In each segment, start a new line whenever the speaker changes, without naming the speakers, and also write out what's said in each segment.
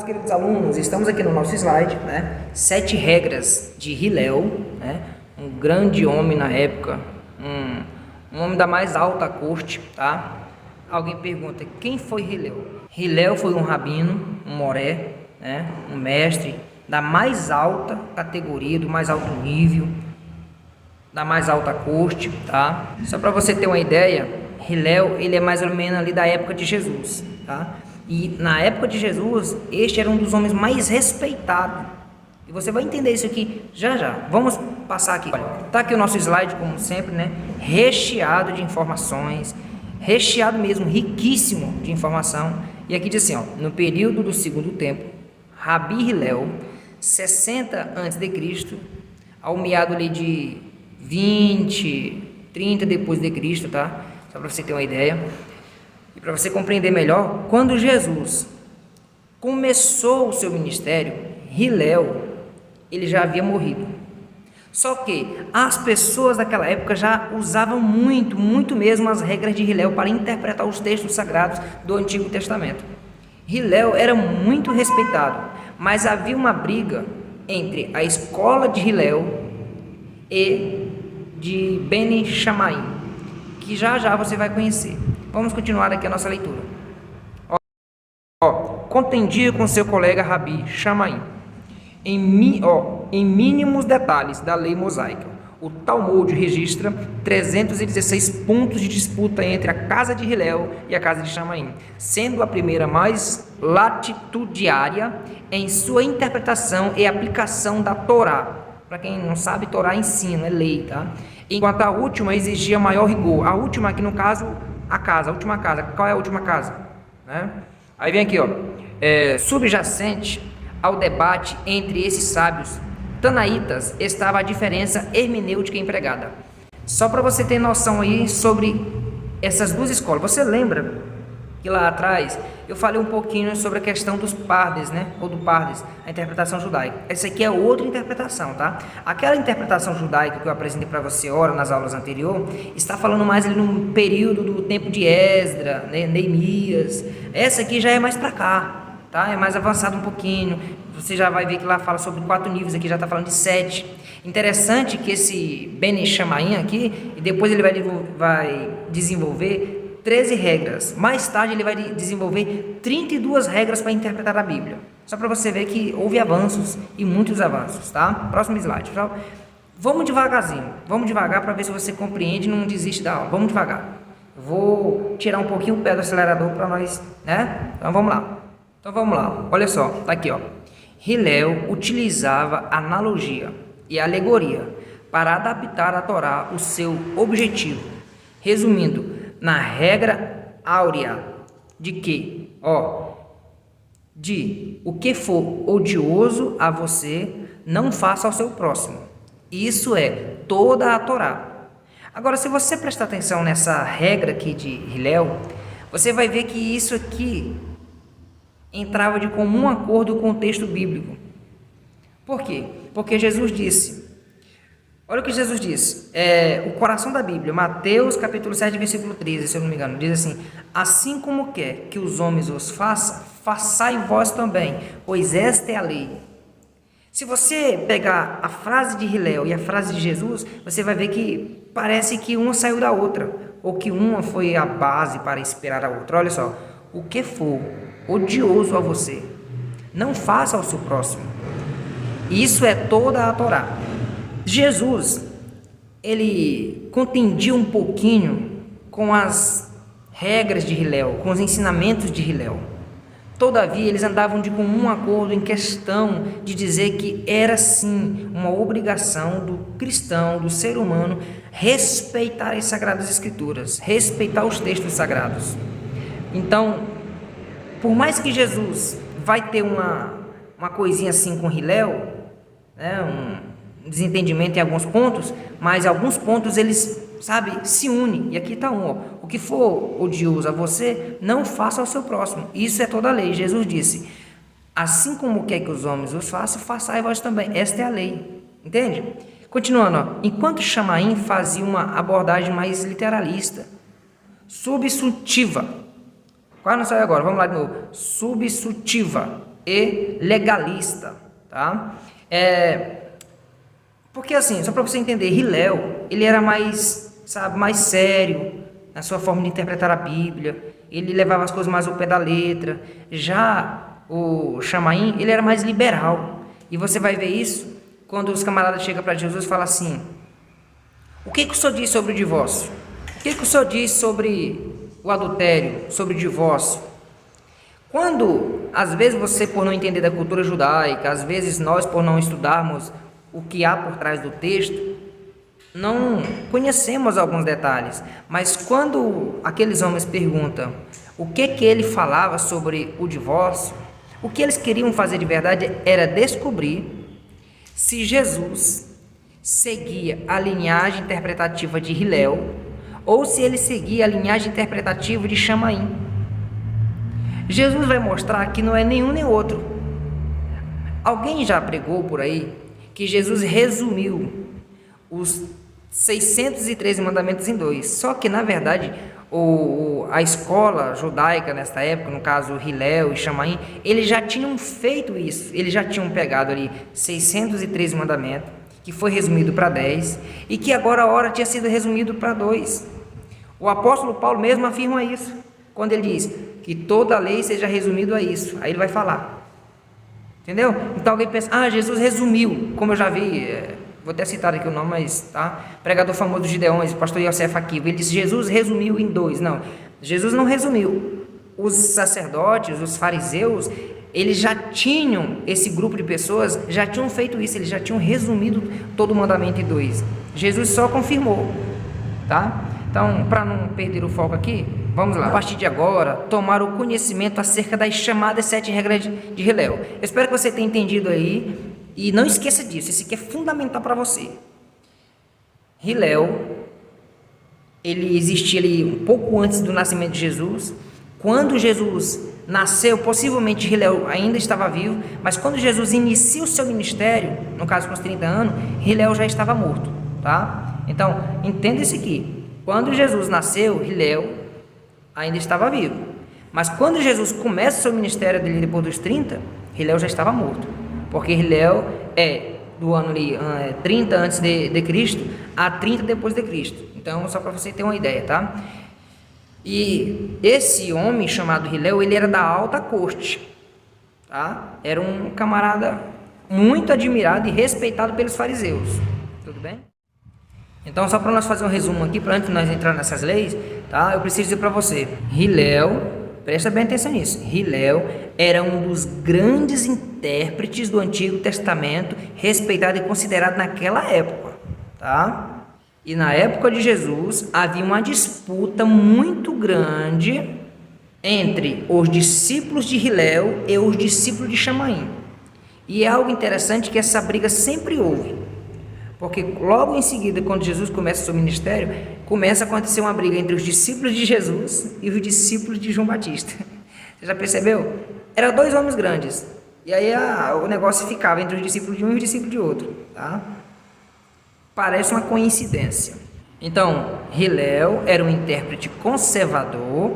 queridos alunos, estamos aqui no nosso slide, né? 7 regras de Hillel, né? Um grande homem na época, um homem da mais alta corte, tá? Alguém pergunta, quem foi Hillel? Hillel foi um rabino, um moré, né? Um mestre da mais alta categoria, do mais alto nível, da mais alta corte, tá? Só para você ter uma ideia, Hillel, ele é mais ou menos ali da época de Jesus, tá? E na época de Jesus, este era um dos homens mais respeitados. E você vai entender isso aqui já já. Vamos passar aqui. Olha, tá aqui o nosso slide, como sempre, né? Recheado de informações, recheado mesmo, riquíssimo de informação. E aqui diz assim, ó, no período do segundo tempo, Rabi Hillel, 60 a.C., ao meado ali de 20, 30 depois de Cristo, tá? Só para você ter uma ideia. E para você compreender melhor, quando Jesus começou o seu ministério, Hillel, ele já havia morrido. Só que as pessoas daquela época já usavam muito mesmo as regras de Hillel para interpretar os textos sagrados do Antigo Testamento. Hillel era muito respeitado, mas havia uma briga entre a escola de Hillel e de Beni Shammai, que já já você vai conhecer. Vamos continuar aqui a nossa leitura. Contendia com seu colega Rabi Shammai em mínimos detalhes da lei mosaica. O Talmud registra 316 pontos de disputa entre a casa de Hillel e a casa de Shammai, sendo a primeira mais latitudiária em sua interpretação e aplicação da Torá. Para quem não sabe, Torá é ensino, é lei, tá? Enquanto a última exigia maior rigor. A última aqui no caso, a última casa. Qual é a última casa? Né? Aí vem aqui, ó, subjacente ao debate entre esses sábios tanaítas estava a diferença hermenêutica empregada. Só para você ter noção aí sobre essas duas escolas. Você lembra que lá atrás eu falei um pouquinho sobre a questão dos pardes, né? Ou do pardes, a interpretação judaica. Essa aqui é outra interpretação, tá? Aquela interpretação judaica que eu apresentei para você ora nas aulas anteriores, está falando mais ali no período do tempo de Esdra, né? Neemias. Essa aqui já é mais para cá, tá? É mais avançado um pouquinho. Você já vai ver que lá fala sobre 4 níveis, aqui já está falando de 7. Interessante que esse Beni Shammai aqui, e depois ele vai desenvolver 13 regras. Mais tarde ele vai desenvolver 32 regras para interpretar a Bíblia. Só para você ver que houve avanços, e muitos avanços, tá? Próximo slide, pessoal. Vamos devagarzinho, vamos devagar para ver se você compreende e não desiste da aula. Vamos devagar. Vou tirar um pouquinho o pé do acelerador para nós, né? Então vamos lá. Olha só, tá aqui, ó. Hillel utilizava analogia e alegoria para adaptar a Torá o seu objetivo. Resumindo, na regra áurea de que, o que for odioso a você, não faça ao seu próximo. Isso é toda a Torá. Agora, se você prestar atenção nessa regra aqui de Hillel, você vai ver que isso aqui entrava de comum acordo com o texto bíblico. Por quê? Porque Jesus disse, olha o que Jesus disse, o coração da Bíblia, Mateus capítulo 7, versículo 13, se eu não me engano, diz assim, assim como quer que os homens os façam, façai vós também, pois esta é a lei. Se você pegar a frase de Hillel e a frase de Jesus, você vai ver que parece que uma saiu da outra, ou que uma foi a base para esperar a outra. Olha só, o que for odioso a você, não faça ao seu próximo. Isso é toda a Torá. Jesus, ele contendia um pouquinho com as regras de Hillel, com os ensinamentos de Hillel. Todavia, eles andavam de comum acordo em questão de dizer que era sim uma obrigação do cristão, do ser humano, respeitar as Sagradas Escrituras, respeitar os textos sagrados. Então, por mais que Jesus vai ter uma coisinha assim com Hillel, né, um desentendimento em alguns pontos, mas alguns pontos eles, se unem. E aqui está o que for odioso a você, não faça ao seu próximo. Isso é toda a lei. Jesus disse, assim como quer que os homens os façam, façai vós também. Esta é a lei. Entende? Continuando, enquanto Shammai fazia uma abordagem mais literalista, substantiva. Quase não saiu agora, vamos lá de novo. Substantiva. e legalista, tá? Porque assim, só para você entender, Hilel, ele era mais, sabe, mais sério na sua forma de interpretar a Bíblia, ele levava as coisas mais ao pé da letra. Já o Shammai, ele era mais liberal, e você vai ver isso quando os camaradas chegam para Jesus e falam assim: o que o senhor diz sobre o divórcio? O que o senhor diz sobre o adultério, sobre o divórcio? Quando, às vezes, você, por não entender da cultura judaica, às vezes nós, por não estudarmos o que há por trás do texto, não conhecemos alguns detalhes. Mas quando aqueles homens perguntam o que ele falava sobre o divórcio, o que eles queriam fazer de verdade era descobrir se Jesus seguia a linhagem interpretativa de Hilel ou se ele seguia a linhagem interpretativa de Shammai. Jesus vai mostrar que não é nenhum nem outro. Alguém já pregou por aí que Jesus resumiu os 613 mandamentos em 2, só que na verdade a escola judaica nesta época, no caso Hilel e Shammai, eles já tinham feito isso, eles já tinham pegado ali 613 mandamentos, que foi resumido para 10, e que agora a hora tinha sido resumido para 2. O apóstolo Paulo mesmo afirma isso, quando ele diz que toda a lei seja resumida a isso, aí ele vai falar, entendeu? Então alguém pensa, Jesus resumiu, como eu já vi, vou até citar aqui o nome, mas tá? Pregador famoso de Gideões, pastor Yosef Akiva, ele diz: Jesus resumiu em 2. Não, Jesus não resumiu. Os sacerdotes, os fariseus, eles já tinham, esse grupo de pessoas, já tinham feito isso, eles já tinham resumido todo o mandamento em 2. Jesus só confirmou, tá? Então, para não perder o foco aqui, vamos lá. A partir de agora, tomar o conhecimento acerca das chamadas 7 regras de Hilel. Eu espero que você tenha entendido aí. E não esqueça disso, isso aqui é fundamental para você. Hilel, ele existia ali um pouco antes do nascimento de Jesus. Quando Jesus nasceu, possivelmente Hilel ainda estava vivo, mas quando Jesus inicia o seu ministério, no caso com os 30 anos, Hilel já estava morto, tá? Então, entenda isso aqui. Quando Jesus nasceu, Hilel ainda estava vivo. Mas quando Jesus começa o seu ministério dele depois dos 30, Hilel já estava morto. Porque Hilel é do ano ali, 30 antes de Cristo a 30 depois de Cristo. Então, só para você ter uma ideia, tá? E esse homem chamado Hilel, ele era da alta corte, tá? Era um camarada muito admirado e respeitado pelos fariseus. Tudo bem? Então, só para nós fazer um resumo aqui, para antes de nós entrar nessas leis, tá? Eu preciso dizer para você, Hilel, presta bem atenção nisso, Hilel era um dos grandes intérpretes do Antigo Testamento, respeitado e considerado naquela época, tá? E na época de Jesus, havia uma disputa muito grande entre os discípulos de Hilel e os discípulos de Shammai. E é algo interessante que essa briga sempre houve, porque logo em seguida, quando Jesus começa o seu ministério, começa a acontecer uma briga entre os discípulos de Jesus e os discípulos de João Batista. Você já percebeu? Eram 2 homens grandes, e aí o negócio ficava entre os discípulos de um e os discípulos de outro, tá? Parece uma coincidência. Então, Hilel era um intérprete conservador,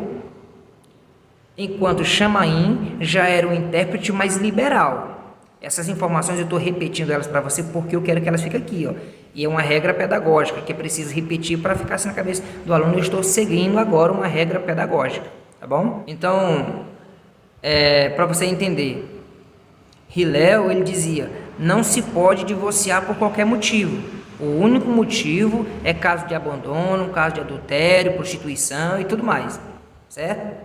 enquanto Shammai já era um intérprete mais liberal. Essas informações eu estou repetindo elas para você porque eu quero que elas fiquem aqui, ó. E é uma regra pedagógica que é preciso repetir para ficar assim na cabeça do aluno. Eu estou seguindo agora uma regra pedagógica, tá bom? Então, para você entender, Hilel, ele dizia, não se pode divorciar por qualquer motivo. O único motivo é caso de abandono, caso de adultério, prostituição e tudo mais, certo?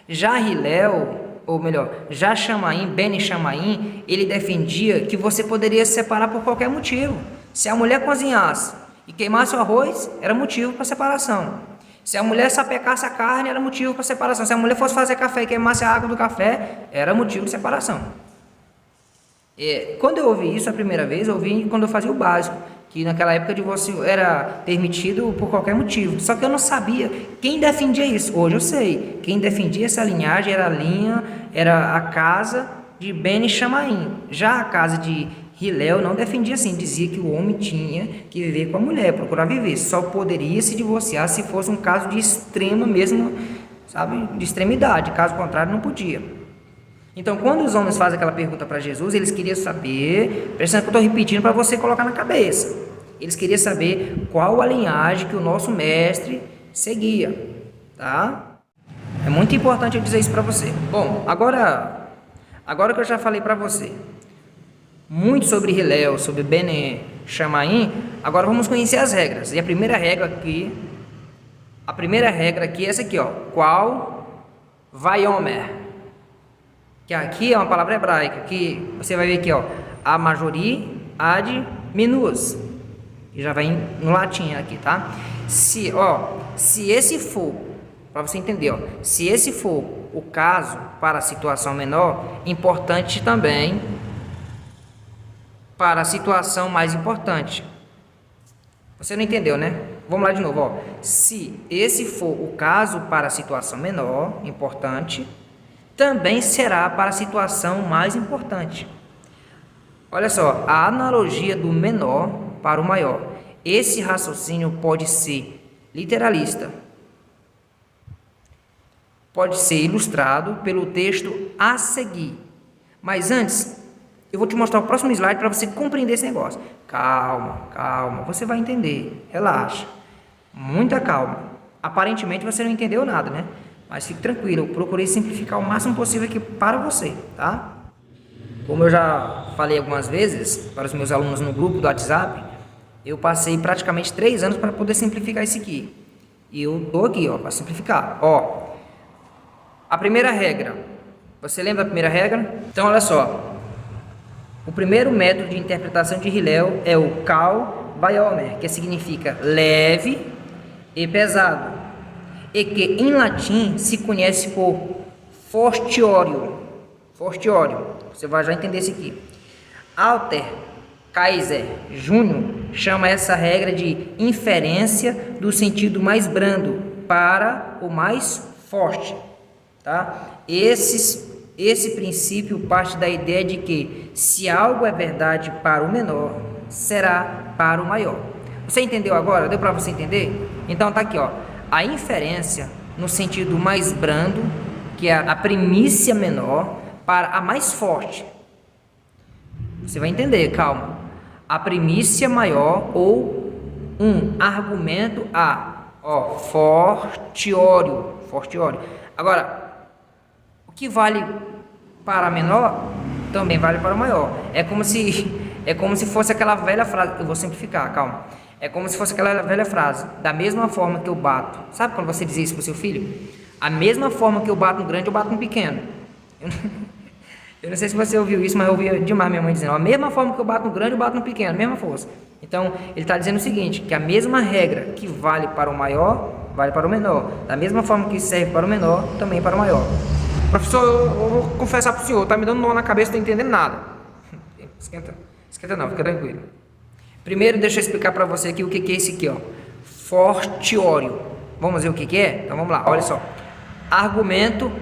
Já Hilel, ou melhor, já Shammai, Ben Shammai, ele defendia que você poderia se separar por qualquer motivo. Se a mulher cozinhasse e queimasse o arroz, era motivo para separação. Se a mulher sapecasse a carne, era motivo para separação. Se a mulher fosse fazer café e queimasse a água do café, era motivo de separação. Quando eu ouvi isso a primeira vez, eu ouvi quando eu fazia o básico, que naquela época de você era permitido por qualquer motivo. Só que eu não sabia quem defendia isso. Hoje eu sei. Quem defendia essa linhagem era a casa de Ben Shammai. Já a casa de Hilel não defendia assim, dizia que o homem tinha que viver com a mulher, procurar viver. Só poderia se divorciar se fosse um caso de extrema mesmo, sabe, de extremidade. Caso contrário, não podia. Então, quando os homens fazem aquela pergunta para Jesus, eles queriam saber, prestando que eu estou repetindo para você colocar na cabeça, eles queriam saber qual a linhagem que o nosso mestre seguia, tá? É muito importante eu dizer isso para você. Bom, agora que eu já falei para você muito sobre Hillel, sobre Ben Shammai, agora vamos conhecer as regras. E a primeira regra aqui é essa aqui, ó. Qual Vaiomer? Que aqui é uma palavra hebraica, que você vai ver aqui, ó, a majori ad minus. E já vai no latim aqui, tá? Se esse for, para você entender, ó, se esse for o caso para a situação menor, importante também para a situação mais importante. Você não entendeu, né? Vamos lá de novo, ó. Se esse for o caso para a situação menor, importante, também será para a situação mais importante. Olha só, a analogia do menor para o maior. Esse raciocínio pode ser literalista, pode ser ilustrado pelo texto a seguir. Mas antes, eu vou te mostrar o próximo slide para você compreender esse negócio. Calma, você vai entender, relaxa, muita calma. Aparentemente você não entendeu nada, né? Mas fique tranquilo, eu procurei simplificar o máximo possível aqui para você, tá? Como eu já falei algumas vezes para os meus alunos no grupo do WhatsApp, eu passei praticamente 3 anos para poder simplificar isso aqui. E eu estou aqui, ó, para simplificar. Ó, a primeira regra, você lembra da primeira regra? Então, olha só. O primeiro método de interpretação de Hillel é o Kal Vaiomer, que significa leve e pesado, e que em latim se conhece por fortiório. Fortiório, você vai já entender isso aqui. Alter Kaiser Júnior chama essa regra de inferência do sentido mais brando para o mais forte, tá? Esse princípio parte da ideia de que se algo é verdade para o menor, será para o maior. Você entendeu agora? Deu para você entender? Então tá aqui, ó. A inferência no sentido mais brando, que é a primícia menor, para a mais forte. Você vai entender, calma. A primícia maior ou um argumento fortiório. Agora, o que vale para a menor também vale para o maior. É como se fosse aquela velha frase. Eu vou simplificar, calma. É como se fosse aquela velha frase. Da mesma forma que eu bato. Sabe quando você dizia isso para o seu filho? A mesma forma que eu bato no grande, eu bato no pequeno. Eu não sei se você ouviu isso, mas eu ouvi demais minha mãe dizendo: a mesma forma que eu bato no grande, eu bato no pequeno, a mesma força. Então, ele está dizendo o seguinte, que a mesma regra que vale para o maior, vale para o menor. Da mesma forma que serve para o menor, também para o maior. Professor, eu vou confessar para o senhor, está me dando nó na cabeça, não estou entendendo nada. Esquenta não, fica tranquilo. Primeiro, deixa eu explicar para você aqui o que é esse aqui, ó. Fortiório. Vamos ver o que é? Então, vamos lá, olha só. Argumento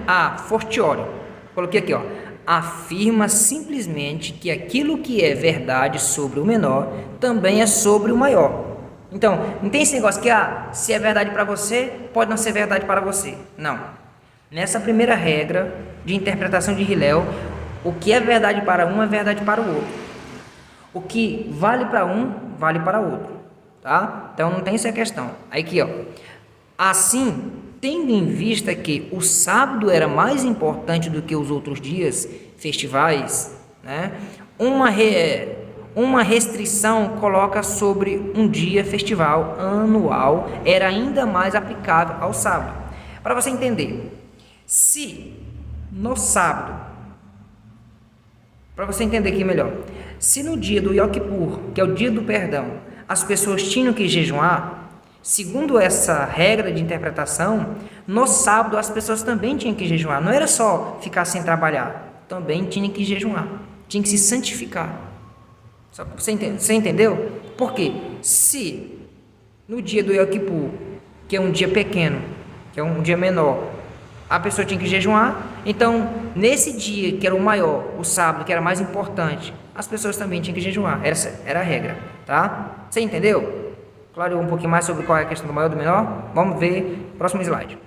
fortiório. Coloquei aqui, ó. Afirma simplesmente que aquilo que é verdade sobre o menor também é sobre o maior. Então, não tem esse negócio que se é verdade para você, pode não ser verdade para você. Não. Nessa primeira regra de interpretação de Hillel, o que é verdade para um é verdade para o outro. O que vale para um, vale para o outro. Tá? Então, não tem essa questão. Aí aqui, ó. Assim, tendo em vista que o sábado era mais importante do que os outros dias, festivais, né? Uma restrição coloca sobre um dia festival anual, era ainda mais aplicável ao sábado. Para você entender, se no sábado, para você entender aqui melhor, se no dia do Yom Kippur, que é o dia do perdão, as pessoas tinham que jejuar, segundo essa regra de interpretação, no sábado as pessoas também tinham que jejuar. Não era só ficar sem trabalhar, também tinham que jejuar, tinham que se santificar. Você entendeu? Por quê? Se no dia do Yom Kippur, que é um dia pequeno, que é um dia menor, a pessoa tinha que jejuar, então nesse dia que era o maior, o sábado, que era mais importante, as pessoas também tinham que jejuar. Essa era a regra, tá? Você entendeu? Clareou um pouquinho mais sobre qual é a questão do maior e do menor? Vamos ver o próximo slide.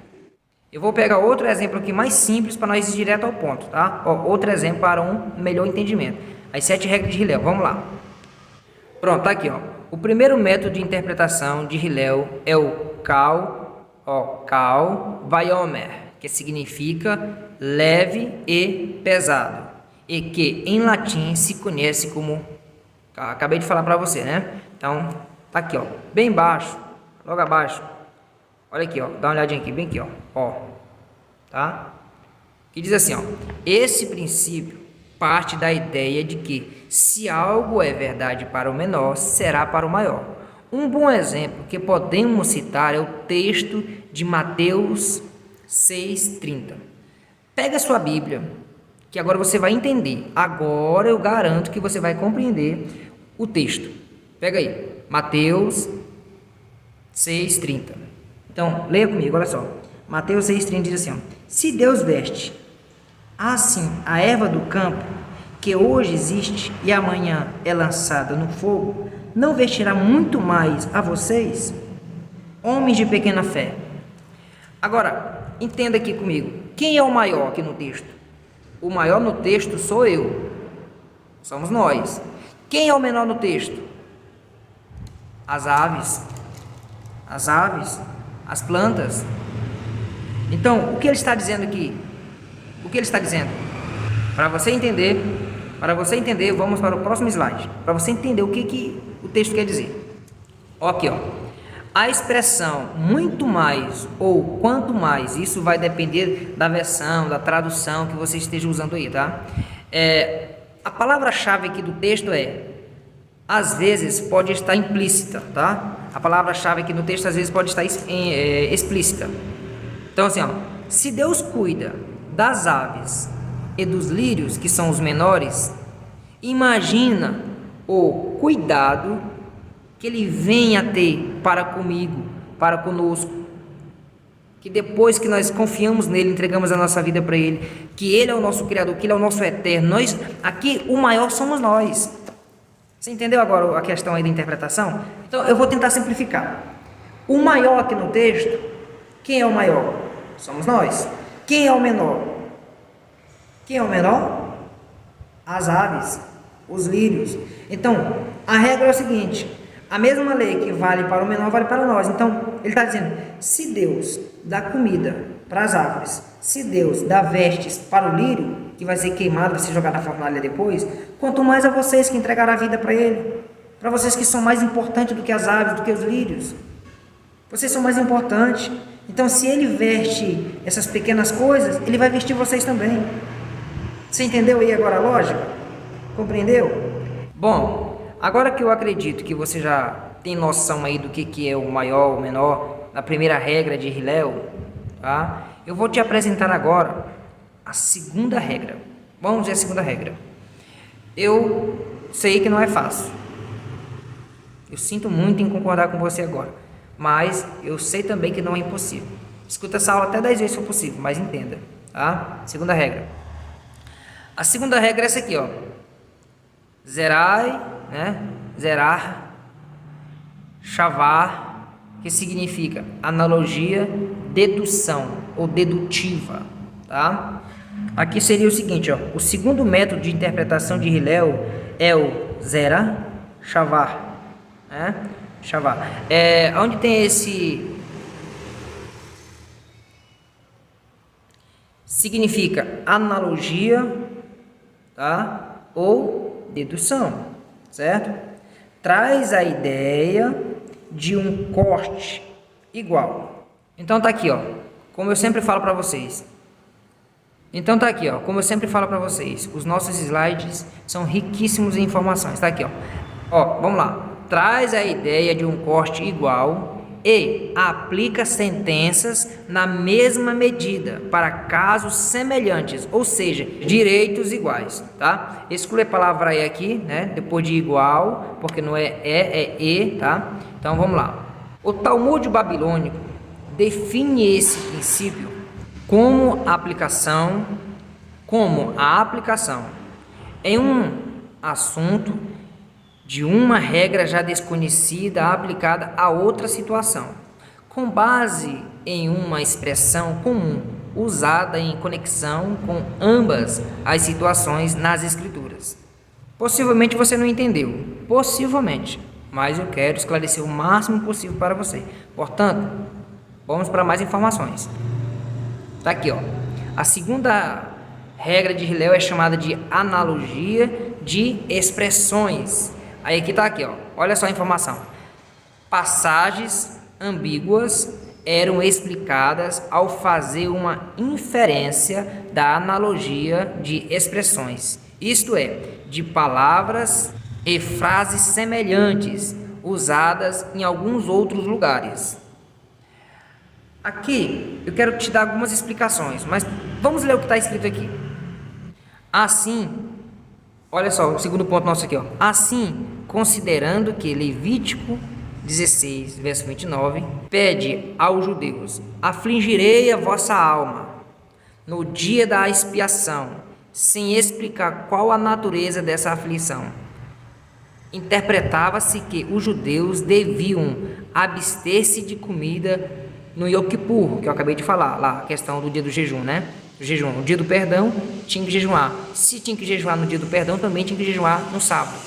Eu vou pegar outro exemplo aqui mais simples para nós ir direto ao ponto, tá? Ó, outro exemplo para um melhor entendimento. As 7 regras de Hillel, vamos lá. Pronto, tá aqui, ó. O primeiro método de interpretação de Hillel é o Kal Vayomer, que significa leve e pesado, e que em latim se conhece como... Acabei de falar para você, né? Então, tá aqui, ó, bem baixo, logo abaixo. Olha aqui, ó, dá uma olhadinha aqui, bem aqui, ó, tá? Que diz assim, ó, esse princípio parte da ideia de que se algo é verdade para o menor, será para o maior. Um bom exemplo que podemos citar é o texto de Mateus 6:30. Pega a sua Bíblia, que agora você vai entender. Agora eu garanto que você vai compreender o texto. Pega aí, Mateus 6:30. Então, leia comigo, olha só. Mateus 6:30 diz assim, ó, se Deus veste assim a erva do campo, que hoje existe e amanhã é lançada no fogo, não vestirá muito mais a vocês, homens de pequena fé. Agora, entenda aqui comigo. Quem é o maior aqui no texto? O maior no texto sou eu. Somos nós. Quem é o menor no texto? As aves. As aves. As plantas. Então, o que ele está dizendo aqui? O que ele está dizendo? Para você entender, vamos para o próximo slide. Para você entender o que o texto quer dizer. Aqui, ó. A expressão muito mais ou quanto mais, isso vai depender da versão, da tradução que você esteja usando aí, tá? A palavra-chave aqui do texto às vezes pode estar implícita, tá? A palavra-chave aqui no texto às vezes pode estar explícita. Então assim, ó, se Deus cuida das aves e dos lírios, que são os menores, imagina o cuidado que Ele vem a ter para comigo, para conosco, que depois que nós confiamos nele, entregamos a nossa vida para Ele, que Ele é o nosso Criador, que Ele é o nosso eterno, nós, aqui o maior somos nós. Você entendeu agora a questão aí da interpretação? Então eu vou tentar simplificar. O maior aqui no texto, quem é o maior? Somos nós. Quem é o menor? Quem é o menor? As aves, os lírios. Então, a regra é o seguinte, a mesma lei que vale para o menor vale para nós. Então, ele está dizendo, se Deus dá comida para as árvores, se Deus dá vestes para o lírio, que vai ser queimado, vai ser jogado na fornalha depois, quanto mais a vocês que entregaram a vida para Ele, para vocês que são mais importantes do que as aves, do que os lírios. Vocês são mais importantes. Então, se Ele veste essas pequenas coisas, Ele vai vestir vocês também. Você entendeu aí agora a lógica? Compreendeu? Bom, agora que eu acredito que você já tem noção aí do que é o maior, o menor, na primeira regra de Hillel, tá? Eu vou te apresentar agora a segunda regra. Vamos ver a segunda regra. Eu sei que não é fácil. Eu sinto muito em concordar com você agora, mas eu sei também que não é impossível. Escuta essa aula até 10 vezes se for possível, mas entenda, tá? Segunda regra. A segunda regra é essa aqui, ó. Zerai, né? Zerar, chavar, que significa analogia, dedução ou dedutiva, tá? Aqui seria o seguinte, ó. O segundo método de interpretação de Hillel é o zera, chavar, né? Chavar. Onde tem esse significa analogia, tá? Ou dedução, certo? Traz a ideia de um corte igual. Então tá aqui, ó, como eu sempre falo para vocês. Os nossos slides são riquíssimos em informações. Tá aqui, ó. Ó, vamos lá. Traz a ideia de um corte igual e aplica sentenças na mesma medida para casos semelhantes, ou seja, direitos iguais, tá? Exclui a palavra "e" aqui, né? Depois de igual, porque não é "e", tá? Então vamos lá. O Talmud babilônico define esse princípio como a aplicação em um assunto de uma regra já desconhecida aplicada a outra situação, com base em uma expressão comum, usada em conexão com ambas as situações nas Escrituras. Possivelmente você não entendeu, possivelmente, mas eu quero esclarecer o máximo possível para você. Portanto, vamos para mais informações. Está aqui, ó. A segunda regra de Hillel é chamada de analogia de expressões. Aí aqui está aqui, ó. Olha só a informação. Passagens ambíguas eram explicadas ao fazer uma inferência da analogia de expressões, isto é, de palavras e frases semelhantes usadas em alguns outros lugares. Aqui eu quero te dar algumas explicações, mas vamos ler o que está escrito aqui. Assim, olha só, o segundo ponto nosso aqui, ó. Assim, considerando que Levítico 16, verso 29, pede aos judeus: afligirei a vossa alma no dia da expiação, sem explicar qual a natureza dessa aflição. Interpretava-se que os judeus deviam abster-se de comida no Yom Kippur, que eu acabei de falar, lá, a questão do dia do jejum, né? O jejum, no dia do perdão, tinha que jejuar. Se tinha que jejuar no dia do perdão, também tinha que jejuar no sábado.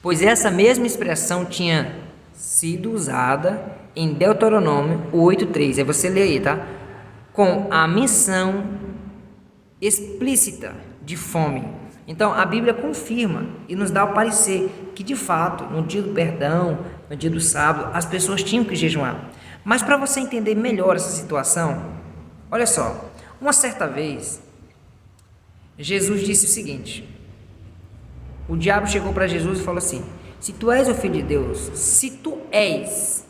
Pois essa mesma expressão tinha sido usada em Deuteronômio 8:3. Aí você lê aí, tá? Com a menção explícita de fome. Então, a Bíblia confirma e nos dá o parecer que, de fato, no dia do perdão, no dia do sábado, as pessoas tinham que jejuar. Mas para você entender melhor essa situação, olha só, uma certa vez, Jesus disse o seguinte: o diabo chegou para Jesus e falou assim: se tu és o Filho de Deus, se tu és,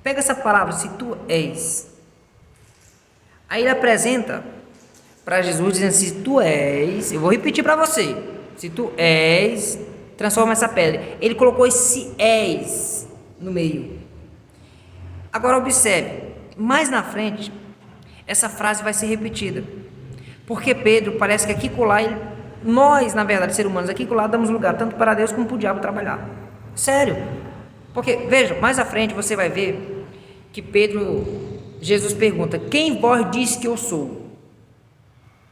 pega essa palavra, se tu és. Aí ele apresenta para Jesus dizendo: se tu és, eu vou repetir para você, se tu és, transforma essa pedra. Ele colocou esse és no meio. Agora observe, mais na frente, essa frase vai ser repetida, porque Pedro parece que aqui colar, nós, na verdade, seres humanos, aqui colar damos lugar tanto para Deus como para o diabo trabalhar. Sério, porque, veja, mais à frente você vai ver que Jesus pergunta: quem vós diz que eu sou?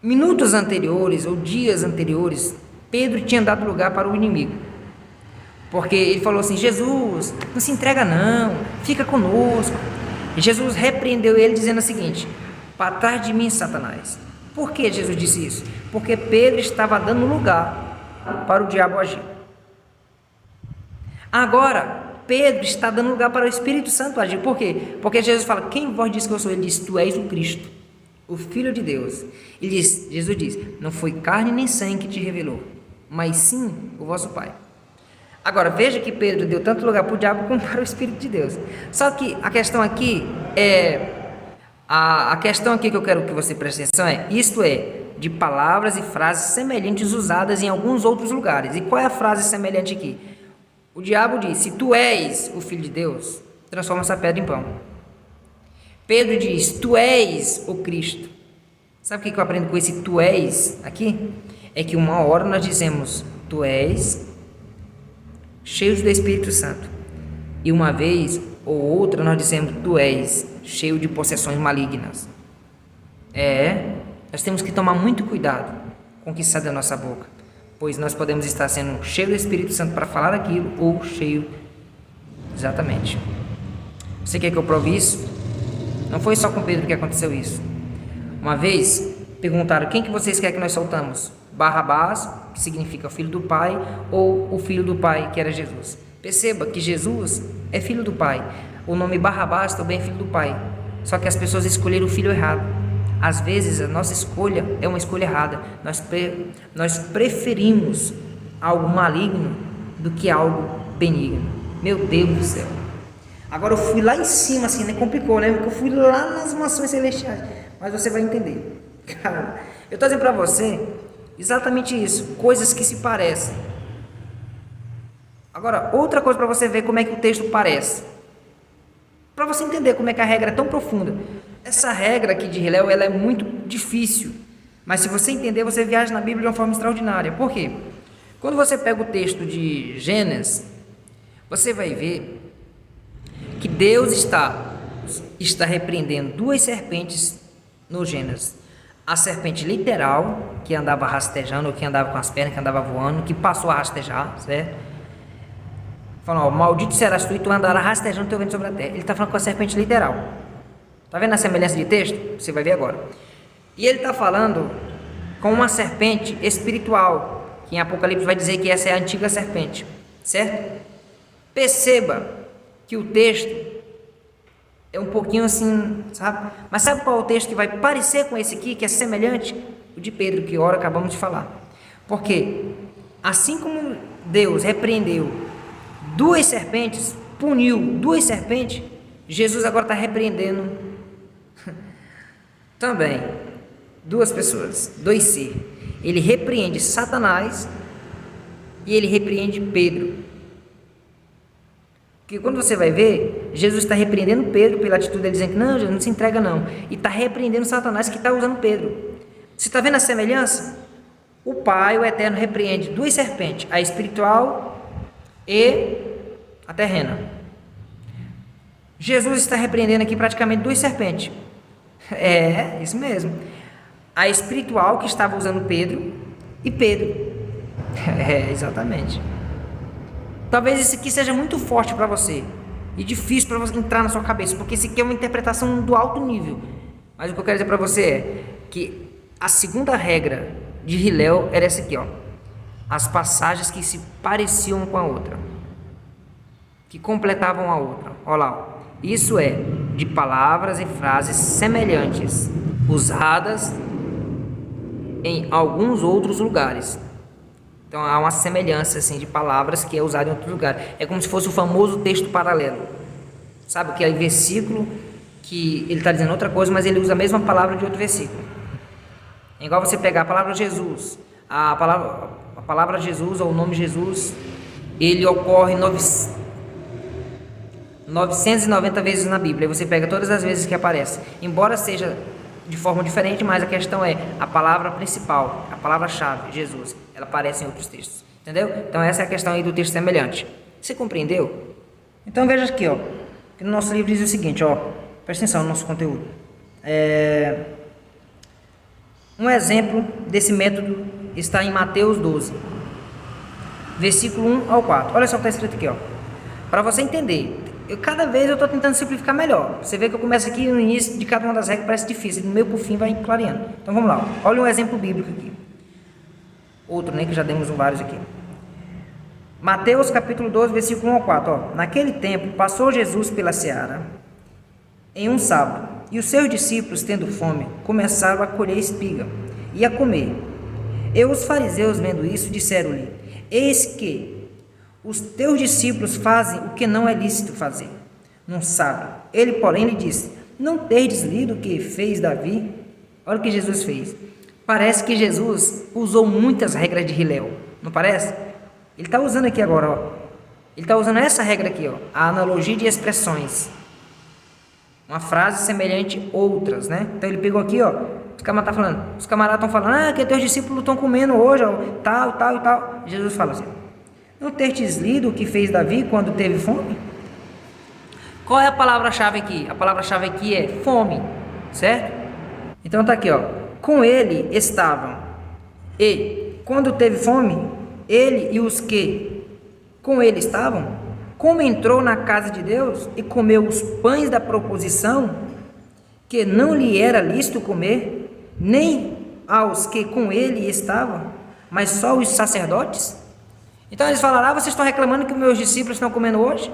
Minutos anteriores ou dias anteriores, Pedro tinha dado lugar para o inimigo, porque ele falou assim: Jesus, não se entrega não, fica conosco. E Jesus repreendeu ele dizendo o seguinte: para trás de mim, Satanás. Por que Jesus disse isso? Porque Pedro estava dando lugar para o diabo agir. Agora, Pedro está dando lugar para o Espírito Santo agir. Por quê? Porque Jesus fala: quem vós diz que eu sou? Ele diz: tu és o Cristo, o Filho de Deus. Jesus diz: não foi carne nem sangue que te revelou, mas sim o vosso Pai. Agora, veja que Pedro deu tanto lugar para o diabo como para o Espírito de Deus. Só que a questão aqui é... A questão aqui que eu quero que você preste atenção é: isto é, de palavras e frases semelhantes usadas em alguns outros lugares. E qual é a frase semelhante aqui? O diabo diz: se tu és o Filho de Deus, transforma essa pedra em pão. Pedro diz: tu és o Cristo. Sabe o que eu aprendo com esse tu és aqui? É que uma hora nós dizemos tu és cheios do Espírito Santo, e uma vez ou outra nós dizemos tu és cheio de possessões malignas. Nós temos que tomar muito cuidado com o que sai da nossa boca, pois nós podemos estar sendo cheio do Espírito Santo para falar aquilo, ou cheio, exatamente. Você quer que eu prove isso? Não foi só com Pedro que aconteceu isso. Uma vez perguntaram: quem que vocês querem que nós soltamos? Barrabás, que significa filho do Pai, ou o filho do Pai, que era Jesus? Perceba que Jesus é filho do Pai. O nome Barrabás também é filho do Pai. Só que as pessoas escolheram o filho errado. Às vezes a nossa escolha é uma escolha errada. Nós preferimos algo maligno do que algo benigno. Meu Deus do céu. Agora eu fui lá em cima, assim, né? Complicou, né? Porque eu fui lá nas mansões celestiais. Mas você vai entender. Cara, eu estou dizendo para você exatamente isso. Coisas que se parecem. Agora, outra coisa para você ver como é que o texto parece. Para você entender como é que a regra é tão profunda. Essa regra aqui de Hillel, ela é muito difícil. Mas se você entender, você viaja na Bíblia de uma forma extraordinária. Por quê? Quando você pega o texto de Gênesis, você vai ver que Deus está Jesus está repreendendo duas serpentes no Gênesis. A serpente literal, que andava rastejando, ou que andava com as pernas, que andava voando, que passou a rastejar, certo? Falando, ó, maldito serás tu e tu andarás rastejando teu vento sobre a terra. Ele está falando com a serpente literal. Está vendo a semelhança de texto? Você vai ver agora. E ele está falando com uma serpente espiritual, que em Apocalipse vai dizer que essa é a antiga serpente, certo? Perceba que o texto é um pouquinho assim, sabe? Mas sabe qual é o texto que vai parecer com esse aqui, que é semelhante? O de Pedro, que ora acabamos de falar. Porque assim como Deus repreendeu duas serpentes, puniu duas serpentes, Jesus agora está repreendendo também duas pessoas, dois seres. Ele repreende Satanás e ele repreende Pedro. Porque quando você vai ver, Jesus está repreendendo Pedro pela atitude dele, dizendo que não, Jesus não se entrega não. E está repreendendo Satanás que está usando Pedro. Você está vendo a semelhança? O Pai, o Eterno, repreende duas serpentes, a espiritual e a terrena. Jesus está repreendendo aqui praticamente duas serpentes. É, isso mesmo. A espiritual que estava usando Pedro e Pedro. É, exatamente. Talvez isso aqui seja muito forte para você e difícil para você entrar na sua cabeça, porque isso aqui é uma interpretação do alto nível. Mas o que eu quero dizer para você é que a segunda regra de Hillel era essa aqui, ó. As passagens que se pareciam com a outra, que completavam a outra. Olha lá, ó. Isso é de palavras e frases semelhantes, usadas em alguns outros lugares. Então há uma semelhança assim de palavras que é usada em outro lugar. É como se fosse o famoso texto paralelo. Sabe aquele versículo que ele está dizendo outra coisa, mas ele usa a mesma palavra de outro versículo. É igual você pegar a palavra Jesus. A palavra Jesus ou o nome Jesus, ele ocorre 990 vezes na Bíblia. Você pega todas as vezes que aparece. Embora seja de forma diferente, mas a questão é a palavra principal, a palavra-chave, Jesus, ela aparece em outros textos, entendeu? Então essa é a questão aí do texto semelhante. Você compreendeu? Então veja aqui, ó, que no nosso livro diz o seguinte, ó, presta atenção no nosso conteúdo. Um exemplo desse método está em Mateus 12, versículo 1 ao 4. Olha só o que está escrito aqui, ó. Para você entender, cada vez eu estou tentando simplificar melhor. Você vê que eu começo aqui no início de cada uma das regras, parece difícil, do meio para o fim vai clareando. Então vamos lá, olha um exemplo bíblico aqui. Outro, né, que já demos vários aqui. Mateus capítulo 12, versículo 1 ao 4. Ó. Naquele tempo, passou Jesus pela seara em um sábado, e os seus discípulos, tendo fome, começaram a colher espiga e a comer. E os fariseus, vendo isso, disseram-lhe: Eis que os teus discípulos fazem o que não é lícito fazer num sábado. Ele, porém, lhe disse: Não tendes lido o que fez Davi? Olha o que Jesus fez. Parece que Jesus usou muitas regras de Hillel, não parece? Ele está usando aqui agora, ó. Ele está usando essa regra aqui, ó, a analogia de expressões. Uma frase semelhante outras, né? Então ele pegou aqui, ó. Os camaradas estão falando, que teus discípulos estão comendo hoje, ó, tal, tal e tal. Jesus fala assim: Não tendes lido o que fez Davi quando teve fome? Qual é a palavra-chave aqui? A palavra-chave aqui é fome, certo? Então tá aqui, ó. Com ele estavam, e quando teve fome, ele e os que com ele estavam, como entrou na casa de Deus e comeu os pães da proposição, que não lhe era lícito comer, nem aos que com ele estavam, mas só os sacerdotes? Então eles falaram: vocês estão reclamando que meus discípulos estão comendo hoje?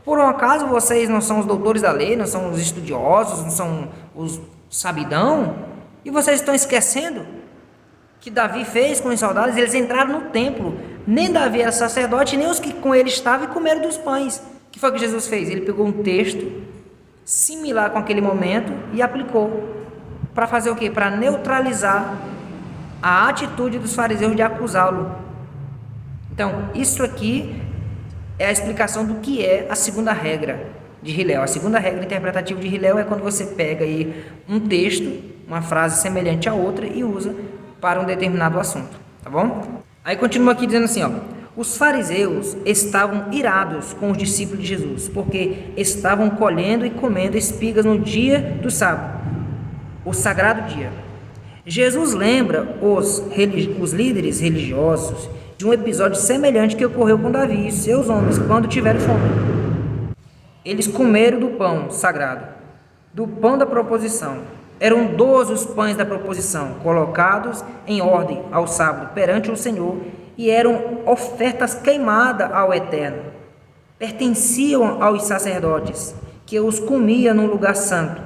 Por um acaso vocês não são os doutores da lei, não são os estudiosos, não são os sabidão? E vocês estão esquecendo que Davi fez com os soldados? Eles entraram no templo, nem Davi era sacerdote, nem os que com ele estavam, e comeram dos pães. O que foi que Jesus fez? Ele pegou um texto similar com aquele momento e aplicou. Para fazer o quê? Para neutralizar a atitude dos fariseus de acusá-lo. Então, isso aqui é a explicação do que é a segunda regra de Hillel. A segunda regra interpretativa de Hillel é quando você pega aí um texto, uma frase semelhante a outra, e usa para um determinado assunto, tá bom? Aí continua aqui dizendo assim, ó: Os fariseus estavam irados com os discípulos de Jesus, porque estavam colhendo e comendo espigas no dia do sábado, o sagrado dia. Jesus lembra os líderes religiosos de um episódio semelhante que ocorreu com Davi e seus homens quando tiveram fome. Eles comeram do pão sagrado, do pão da proposição. Eram 12 os pães da proposição, colocados em ordem ao sábado perante o Senhor, e eram ofertas queimadas ao Eterno. Pertenciam aos sacerdotes, que os comia num lugar santo.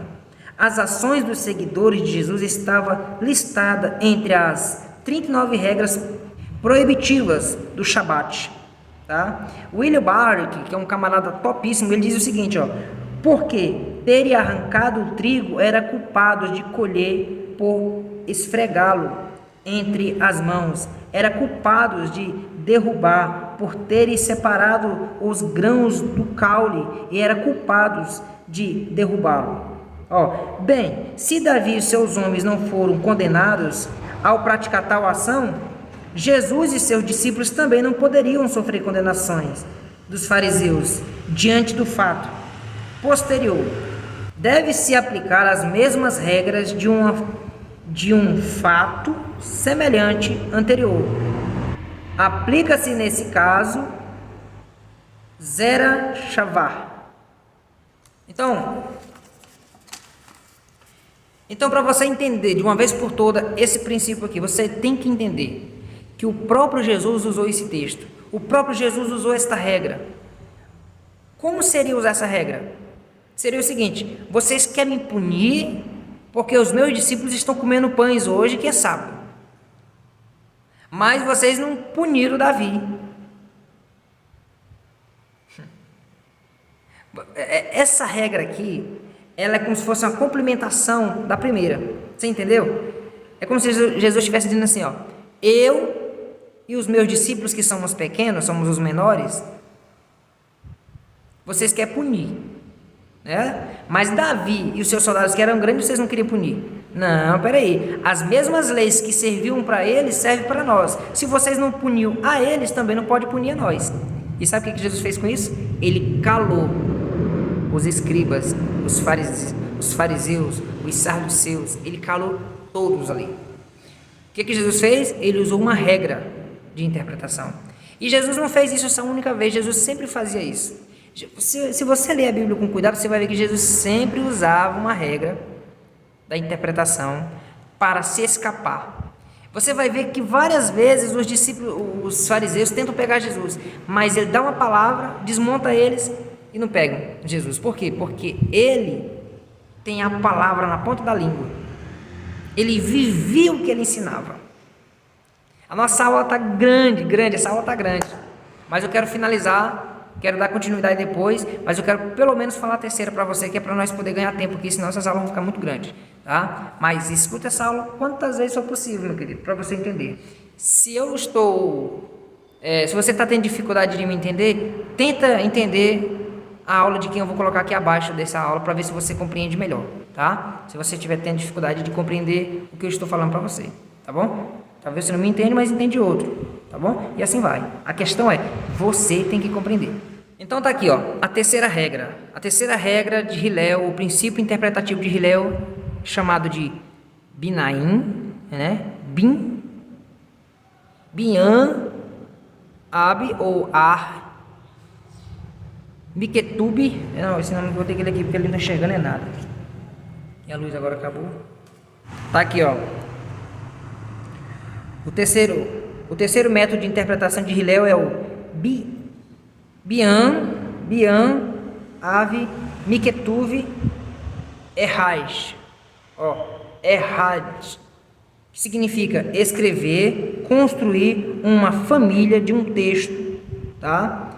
As ações dos seguidores de Jesus estavam listadas entre as 39 regras proibitivas do Shabat. Tá? William Barrick, que é um camarada topíssimo, ele diz o seguinte, porque terem arrancado o trigo era culpado de colher por esfregá-lo entre as mãos, era culpado de derrubar por terem separado os grãos do caule, e era culpados de derrubá-lo. Bem, se Davi e seus homens não foram condenados ao praticar tal ação, Jesus e seus discípulos também não poderiam sofrer condenações dos fariseus diante do fato posterior. Deve-se aplicar as mesmas regras de um fato semelhante anterior. Aplica-se nesse caso Zera Shavar. Então, para você entender de uma vez por toda esse princípio aqui, você tem que entender que o próprio Jesus usou esse texto. O próprio Jesus usou esta regra. Como seria usar essa regra? Seria o seguinte: vocês querem me punir porque os meus discípulos estão comendo pães hoje, que é sábado. Mas vocês não puniram Davi. Essa regra aqui, ela é como se fosse uma complementação da primeira. Você entendeu? É como se Jesus estivesse dizendo assim, eu e os meus discípulos que somos pequenos, somos os menores, vocês querem punir, né? Mas Davi e os seus soldados que eram grandes, vocês não queriam punir. Não, peraí, as mesmas leis que serviam para eles, servem para nós. Se vocês não puniu a eles, também não pode punir a nós. E sabe o que Jesus fez com isso? Ele calou os escribas, os fariseus, os saduceus, ele calou todos ali. O que Jesus fez? Ele usou uma regra de interpretação. E Jesus não fez isso essa única vez, Jesus sempre fazia isso. Se você ler a Bíblia com cuidado, você vai ver que Jesus sempre usava uma regra da interpretação para se escapar. Você vai ver que várias vezes os discípulos, os fariseus tentam pegar Jesus, mas ele dá uma palavra, desmonta eles e não pegam Jesus. Por quê? Porque ele tem a palavra na ponta da língua. Ele vivia o que ele ensinava. A nossa aula está grande, essa aula está grande. Mas eu quero finalizar, quero dar continuidade depois, mas eu quero pelo menos falar a terceira para você, que é para nós poder ganhar tempo, porque senão essas aulas vão ficar muito grandes, tá? Mas escuta essa aula quantas vezes for possível, meu querido, para você entender. Se você está tendo dificuldade de me entender, tenta entender a aula de quem eu vou colocar aqui abaixo dessa aula, para ver se você compreende melhor, tá? Se você estiver tendo dificuldade de compreender o que eu estou falando para você, tá bom? Talvez você não me entenda, mas entende outro, tá bom? E assim vai. A questão é, você tem que compreender. Então tá aqui, a terceira regra. A terceira regra de Hillel, o princípio interpretativo de Hillel, chamado de Binaim, né? Bian, Ab ou Ar, Miketub, não, esse nome eu vou ter que ler aqui porque ele não está enxergando é nada. E a luz agora acabou. Tá aqui, O terceiro método de interpretação de Hillel é o Bian, Ave, Miketuv, Erraj. Erraj, que significa escrever, construir uma família de um texto, tá?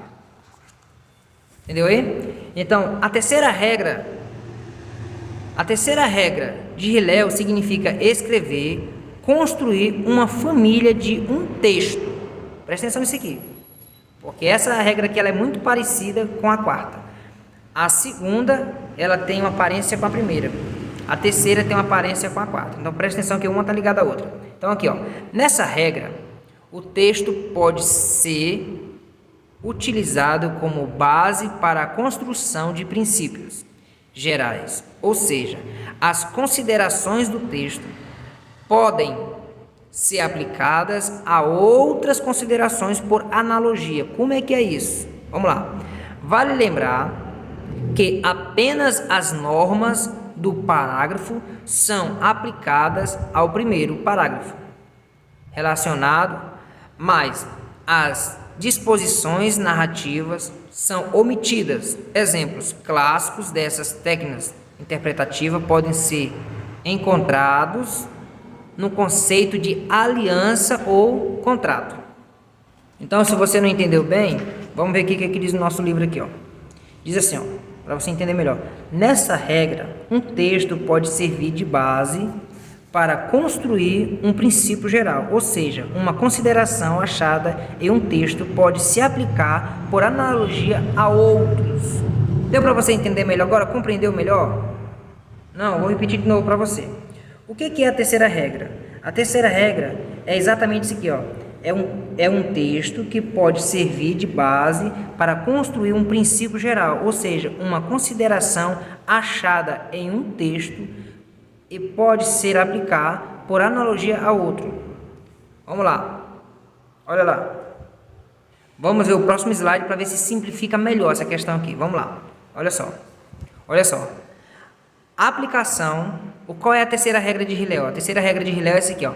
Entendeu aí? Então, a terceira regra de Hillel significa escrever, construir uma família de um texto. Presta atenção nisso aqui, porque essa regra aqui ela é muito parecida com a quarta. A segunda, ela tem uma aparência com a primeira. A terceira tem uma aparência com a quarta. Então, presta atenção que uma está ligada à outra. Então, aqui, nessa regra, o texto pode ser utilizado como base para a construção de princípios gerais, ou seja, as considerações do texto podem ser aplicadas a outras considerações por analogia. Como é que é isso? Vamos lá. Vale lembrar que apenas as normas do parágrafo são aplicadas ao primeiro parágrafo relacionado, mas as disposições narrativas são omitidas. Exemplos clássicos dessas técnicas interpretativas podem ser encontrados no conceito de aliança ou contrato. Então, se você não entendeu bem, vamos ver o que diz no nosso livro aqui, ó. Diz assim, ó, para você entender melhor. Nessa regra, um texto pode servir de base para construir um princípio geral, ou seja, uma consideração achada em um texto pode se aplicar por analogia a outros. Deu para você entender melhor agora? Compreendeu melhor? Não, vou repetir de novo para você. O que é a terceira regra? A terceira regra é exatamente isso aqui, ó. É um texto que pode servir de base para construir um princípio geral, ou seja, uma consideração achada em um texto e pode ser aplicar por analogia a outro. Vamos lá. Olha lá. Vamos ver o próximo slide para ver se simplifica melhor essa questão aqui. Vamos lá. Olha só. Olha só. Aplicação. Qual é a terceira regra de Hillel? A terceira regra de Hillel é essa aqui, ó.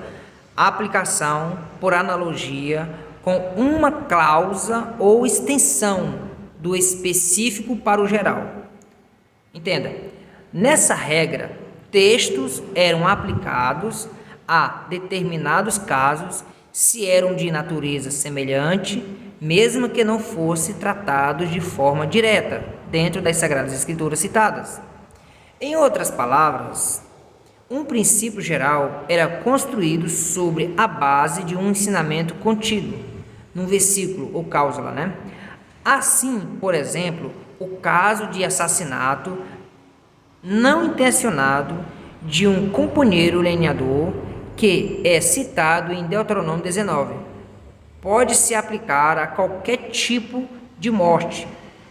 Aplicação por analogia com uma cláusula ou extensão do específico para o geral. Entenda. Nessa regra, textos eram aplicados a determinados casos se eram de natureza semelhante, mesmo que não fosse tratados de forma direta dentro das Sagradas Escrituras citadas. Em outras palavras, um princípio geral era construído sobre a base de um ensinamento contido num versículo ou cláusula, né? Assim, por exemplo, o caso de assassinato não intencionado de um companheiro lenhador que é citado em Deuteronômio 19 pode se aplicar a qualquer tipo de morte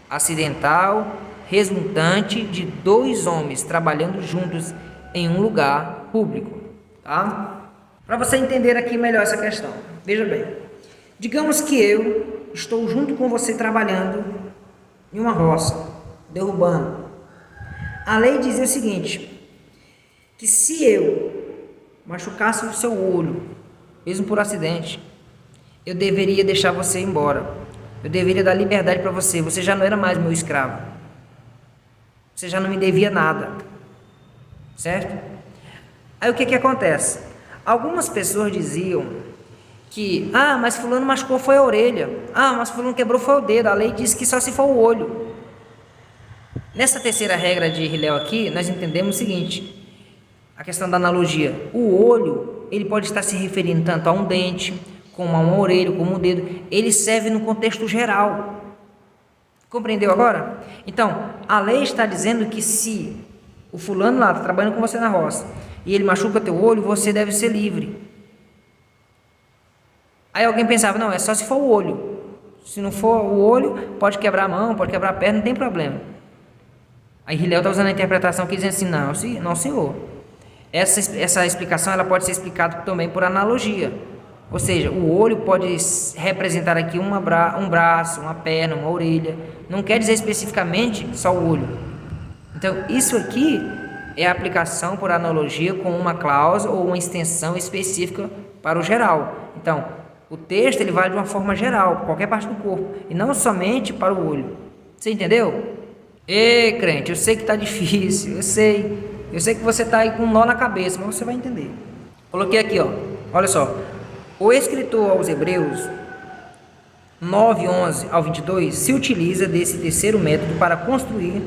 acidental resultante de dois homens trabalhando juntos em um lugar público, tá? Para você entender aqui melhor essa questão, veja bem, digamos que eu estou junto com você trabalhando em uma roça, derrubando. A lei dizia o seguinte, que se eu machucasse o seu olho, mesmo por acidente, eu deveria deixar você ir embora. Eu deveria dar liberdade para você. Você já não era mais meu escravo. Você já não me devia nada. Certo? Aí o que acontece? Algumas pessoas diziam que, mas fulano machucou foi a orelha. Mas fulano quebrou foi o dedo. A lei diz que só se for o olho. Nessa terceira regra de Hillel aqui, nós entendemos o seguinte, a questão da analogia. O olho, ele pode estar se referindo tanto a um dente, como a uma orelha, como um dedo. Ele serve no contexto geral. Compreendeu agora? Então, a lei está dizendo que se o fulano lá está trabalhando com você na roça e ele machuca teu olho, você deve ser livre. Aí alguém pensava, não, é só se for o olho. Se não for o olho, pode quebrar a mão, pode quebrar a perna, não tem problema. Aí Hillel está usando a interpretação que diz assim, não senhor. Essa explicação ela pode ser explicada também por analogia. Ou seja, o olho pode representar aqui um braço, uma perna, uma orelha. Não quer dizer especificamente só o olho. Então, isso aqui é a aplicação por analogia com uma cláusula ou uma extensão específica para o geral. Então, o texto ele vale de uma forma geral, para qualquer parte do corpo, e não somente para o olho. Você entendeu? Ei, crente, eu sei que está difícil, eu sei que você está aí com um nó na cabeça, mas você vai entender. Coloquei aqui, ó, olha só, o escritor aos Hebreus 9, 11 ao 22 se utiliza desse terceiro método para construir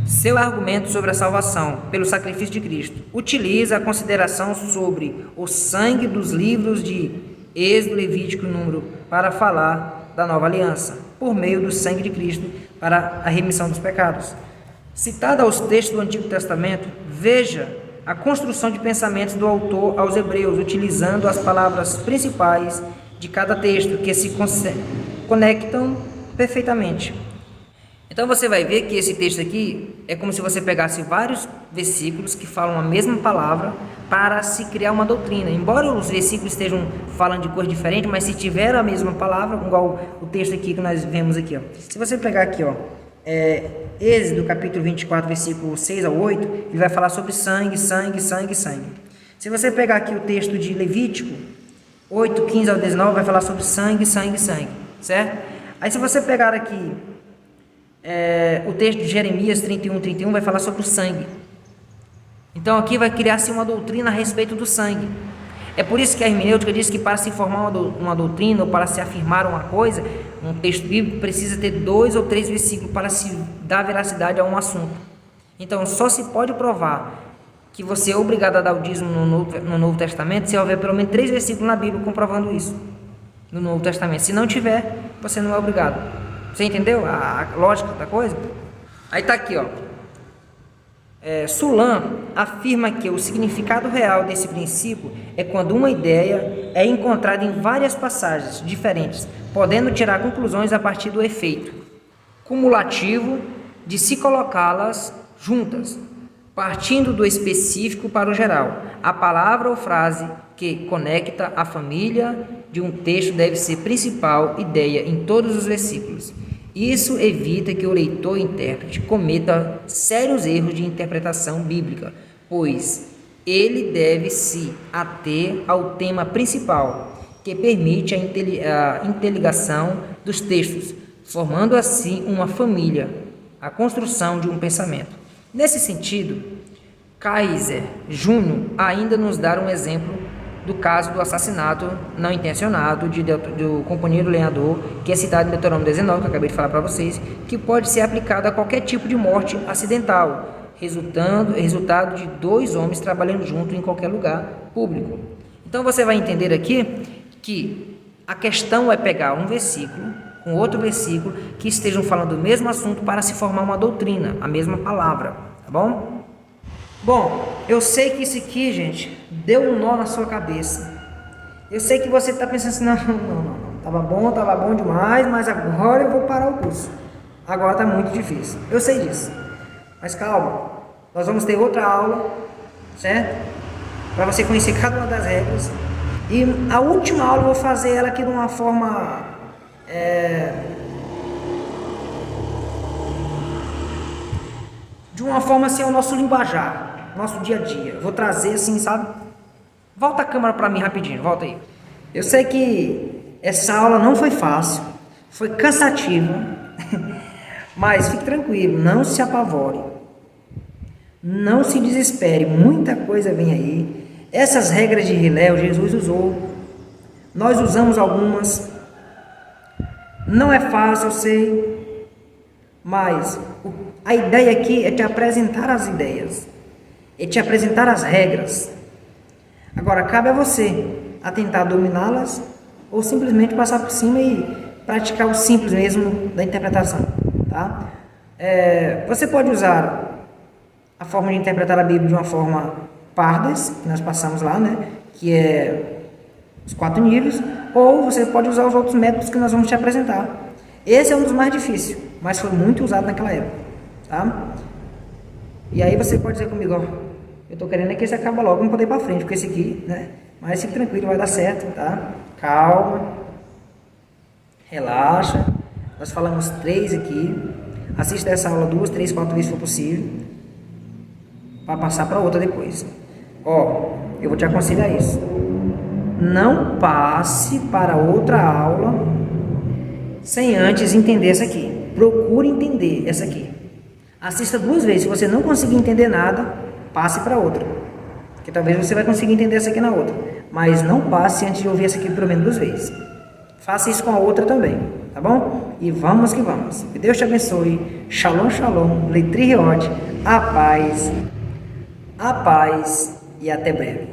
seu argumento sobre a salvação pelo sacrifício de Cristo. Utiliza a consideração sobre o sangue dos livros de Êxodo, Levítico e Número para falar da nova aliança, por meio do sangue de Cristo para a remissão dos pecados. Citada aos textos do Antigo Testamento, veja a construção de pensamentos do autor aos Hebreus, utilizando as palavras principais de cada texto, que se conectam perfeitamente. Então você vai ver que esse texto aqui é como se você pegasse vários versículos que falam a mesma palavra para se criar uma doutrina. Embora os versículos estejam falando de coisa diferente, mas se tiver a mesma palavra, igual o texto aqui que nós vemos aqui, ó. Se você pegar aqui, ó, Êxodo capítulo 24, versículo 6 ao 8, ele vai falar sobre sangue, sangue, sangue, sangue. Se você pegar aqui o texto de Levítico 8, 15 ao 19, vai falar sobre sangue, sangue, sangue, certo? Aí se você pegar aqui o texto de Jeremias 31, 31 vai falar sobre o sangue. Então aqui vai criar-se uma doutrina a respeito do sangue. É por isso que a hermenêutica diz que para se formar uma doutrina ou para se afirmar uma coisa, um texto bíblico precisa ter 2 ou 3 versículos para se dar veracidade a um assunto. Então só se pode provar que você é obrigado a dar o dízimo no Novo Testamento se houver pelo menos 3 versículos na Bíblia comprovando isso no Novo Testamento. Se não tiver, você não é obrigado. Você entendeu a lógica da coisa? Aí está aqui, ó. Sulam afirma que o significado real desse princípio é quando uma ideia é encontrada em várias passagens diferentes, podendo tirar conclusões a partir do efeito cumulativo de se colocá-las juntas, partindo do específico para o geral. A palavra ou frase que conecta a família de um texto deve ser principal ideia em todos os versículos. Isso evita que o leitor e intérprete cometa sérios erros de interpretação bíblica, pois ele deve se ater ao tema principal, que permite a interligação dos textos, formando assim uma família, a construção de um pensamento. Nesse sentido, Kaiser Júnior ainda nos dá um exemplo do caso do assassinato não intencionado do companheiro lenhador, que é citado em Deuteronômio 19, que eu acabei de falar para vocês, que pode ser aplicado a qualquer tipo de morte acidental, resultado de 2 homens trabalhando juntos em qualquer lugar público. Então você vai entender aqui que a questão é pegar um versículo com outro versículo que estejam falando do mesmo assunto para se formar uma doutrina, a mesma palavra, tá bom? Bom, eu sei que isso aqui, gente, deu um nó na sua cabeça. Eu sei que você está pensando assim, não, tava bom demais, mas agora eu vou parar o curso. Agora está muito difícil. Eu sei disso. Mas calma, nós vamos ter outra aula, certo? Para você conhecer cada uma das regras. E a última aula eu vou fazer ela aqui de uma forma... de uma forma assim, o nosso linguajar, nosso dia a dia. Eu vou trazer assim, sabe? Volta a câmera para mim rapidinho, volta aí. Eu sei que essa aula não foi fácil, foi cansativa, mas fique tranquilo, não se apavore, não se desespere, muita coisa vem aí. Essas regras de Hillel, Jesus usou, nós usamos algumas, não é fácil, eu sei, mas a ideia aqui é te apresentar as ideias, é te apresentar as regras. Agora, cabe a você a tentar dominá-las ou simplesmente passar por cima e praticar o simples mesmo da interpretação, tá? Você pode usar a forma de interpretar a Bíblia de uma forma pardes, que nós passamos lá, né? Que é os 4 níveis, ou você pode usar os outros métodos que nós vamos te apresentar. Esse é um dos mais difíceis, mas foi muito usado naquela época, tá? E aí você pode dizer comigo, ó, eu tô querendo é que esse acaba logo, não poder ir para frente, porque esse aqui, né? Mas fique tranquilo, vai dar certo, tá? Calma, relaxa. Nós falamos 3 aqui. Assista essa aula 2, 3, 4 vezes se for possível, para passar para outra depois. Ó, eu vou te aconselhar isso. Não passe para outra aula sem antes entender essa aqui. Procure entender essa aqui. Assista 2 vezes. Se você não conseguir entender nada, passe para outra, porque talvez você vai conseguir entender essa aqui na outra, mas não passe antes de ouvir essa aqui pelo menos 2 vezes. Faça isso com a outra também, tá bom? E vamos que vamos. Que Deus te abençoe. Shalom, shalom. Letri Riod. A paz e até breve.